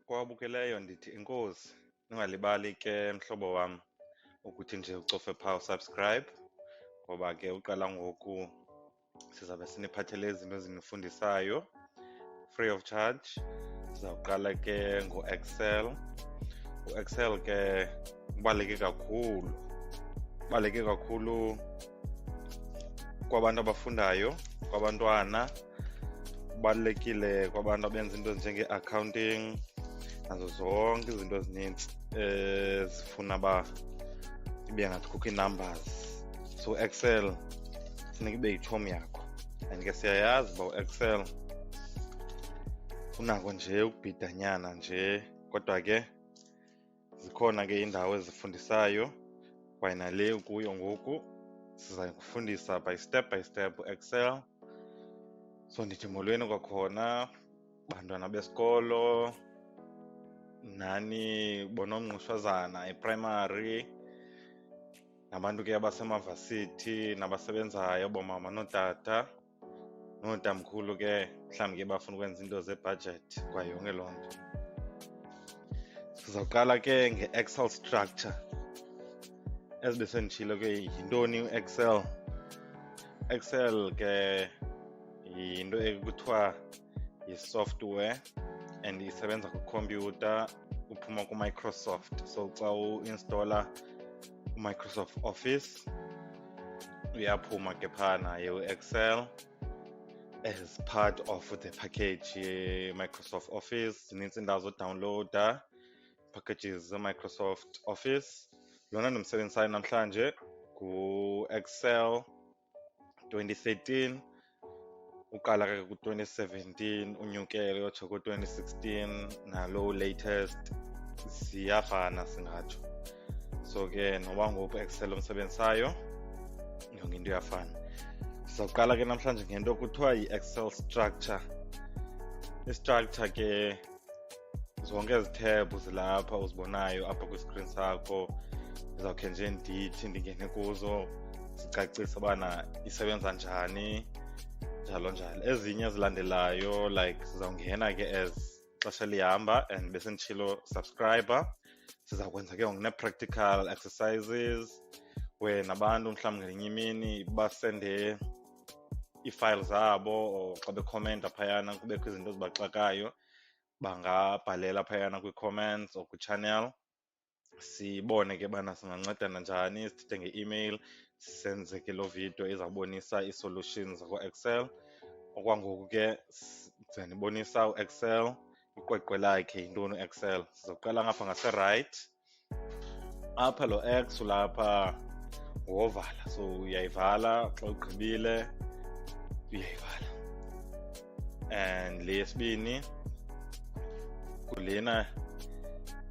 kwabukeleyo ndithi inkosi. Ningalibali ke mhlobo wam ukuthi nje ucofe phaa usubscribe, ngoba ke uqala ngoku sizawube siniphathele izinto ezinifundisayo free of charge. Sizawuqala ke ngoExcel. UExcel ke ubaluleke kakhulu kwabantu abafundayo, kwabantwana, ubalulekile kwabantu abenza into ezinjenge-accounting nazo zonke izinto ezinintsi ezifuna uba ibe ngathi kukho ii-numbers. So uExcel funeka ibe yitshomi yakho, and ke siyayazi uba uExcel unako nje ukubhidanyana nje, kodwa ke zikhona ke iindawo ezifundisayo kwaye nale ukuyo ngoku siza kufundisa by step uExcel. So ndithi molweni kwakhona bantwana besikolo, nani bonomnqushwazana eprimary, nabantu ke abasemavasithi nabasebenzayo, boomama nootata, nootamkhulu ke mhlawumbi ke bafuna ukwenza into zebudget kwaye yonke loo nto. Sizawuqala ke nge-Excel structure. As besenditshilo ke yintoni uExcel? Excel ke yinto ekuthiwa yi-software and isebenza kwikhompyutha, uphuma kuMicrosoft. So xa uinstola uMicrosoft Office uyaphuma ke phana uExcel as part of the package yeMicrosoft Office. Zinintsi iindawo zodawunlowuda packages zeMicrosoft Office. Lona ndimsebenzisayo namhlanje nguExcel 2013. Uqala ke ku-2017 unyukele uyotsho ku-2016, nalo latest siyafana singatsho. So ke noba ngoku Excel omsebenzisayo yonke into iyafana. Sizawuqala ke namhlanje ngento kuthiwa yi-Excel structure. I-structure ke zonke ezi tab zilapha uzibonayo apha kwi-screen sakho, ndizawukhe nje ndithi ndingene kuzo sicacise ubana isebenza njani, njalo njalo. Ezinye ezilandelayo like sizawungena ke as xesha lihamba, and besenditshilo subscriber. Sizawukwenza ke ngoku nee-practical exercises where nabantu mhlawumbi ngenye imini basende ii-file zabo, or xa bekhomenta phayana kubekho izinto ezibaxakayo, bangabhalela phayana kwii-comments or kwi-channel. Sibone ke bana singancedana njani, sithethe nge-email, senze ke loo video ezawubonisa ii-solutions zakwa-Excel. Okwangoku ke ndizanibonisa uExcel, iqweqwe lakhe yintoni uExcel. Sizawuqala ngapha ngase-right. Apha lo X ulapha ngowovala, so uyayivala xa ugqibile uyayivala. And le yesibini kulena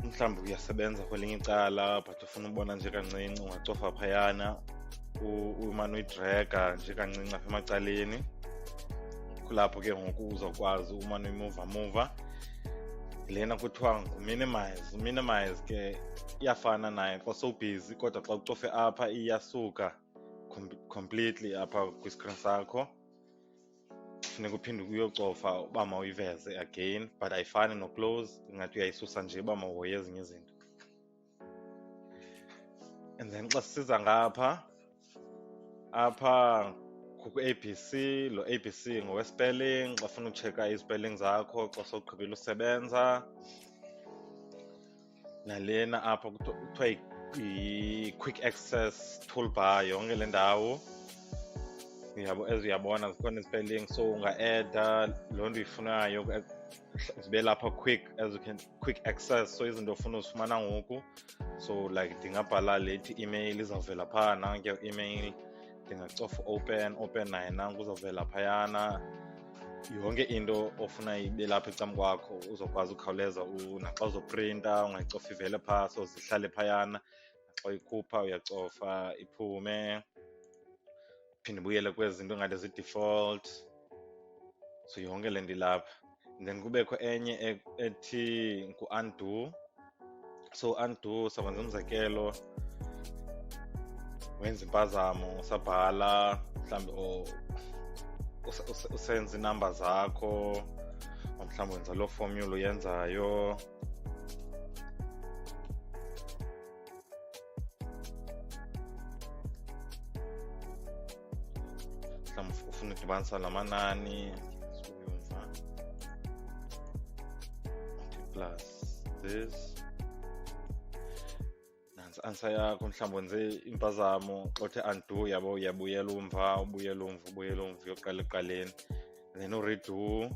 mhlawumbi uyasebenza kwelinye icala but ufuna ubona nje kancinci, ungacofa phayana umane uyidraga nje kancinci apha emacaleni. Kulapho ke ngoku uzawukwazi umane uyimuva. Lena kuthiwa ngu-minimize. Minimize ke iyafana naye xa sowubhizi, kodwa xa ucofe apha iyasuka completely apha kwi-screen sakho. Funeka uphinde uyocofa uba mawuyiveze again, but ayifani no-close, ingathi uyayisusa nje uba mawuhoye ezinye izinto. And then xa sisiza ngapha, apha kuku-ABC. Lo ABC ngowe-spelling, xa ufuna utsheka i-spelling zakho xa sowugqibile usebenza. Nalena apha kuthiwa yi-quick access toolbar, yonke le ndawo uyabona zikhona i-spelling, so unga-eda loo nto uyifunayo zibe lapha quick access. So izinto ofuna uzifumana ngoku, so like ndingabhala lethi email, izawuvela phaa nanke i-email. Ndingacofa open naye nanku uzawuvela phayana. Yonke into ofuna ibe lapha ecam kwakho uzokwazi ukhawuleza, naxa uzoprinta ungayicofa ivele phaa, so zihlale phayana. Naxa uyikhupha uyacofa iphume, phinde ibuyele kwezi zinto ngathi zi-default. So yonke le nto ilapha. And then kubekho enye ethi ngu-undo. So undo sakwenza umzekelo, wenza impazamo usabhala mhlawumbi usenza iinamba zakho, mhlawumbi wenza loo formula uyenzayo. Mhlawumbi ufuna udibanisa la manani, sibuyumva plus this. Nansi answer yakho. Mhlawumbi wenze impazamo, xa uthe undo yabo uyabuyela umva, uyoqala ekuqaleni, then uredo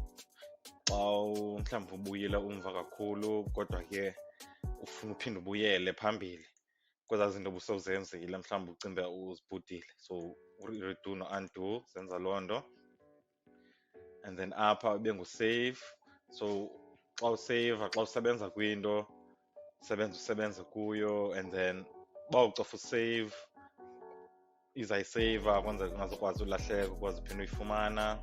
xa mhlawumbi ubuyile umva kakhulu kodwa ke ufuna uphinde ubuyele phambili kwezaa zinto busowuzenzile, mhlawumbi ucimbe uzibhudile. So uredo no-undo zenza loo nto. And then apha ube ngusave. So xa useyiva, xa usebenza kwinto usebenze kuyo, and then uba ucofa usave izayiseyiva kwenzela ungazukwazi ulahleka, ukwazi uphinde uyifumana.